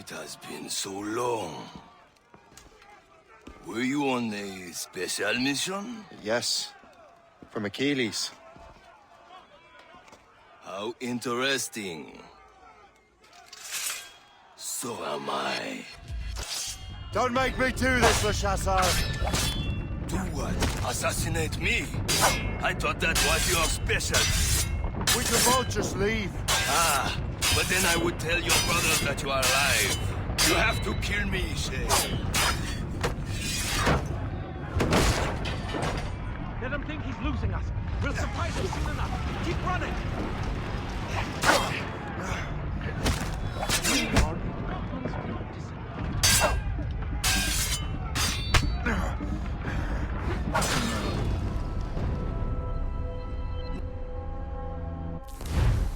It has been so long. Were you on a special mission? Yes. From Achilles. How interesting. So am I. Don't make me do this, Le Chasseur! Do what? Assassinate me? I thought that was your specialty. We can both just leave. Ah, but then I would tell your brothers that you are alive. You have to kill me, Shay. Let him think he's losing us. We'll surprise him soon enough. Keep running!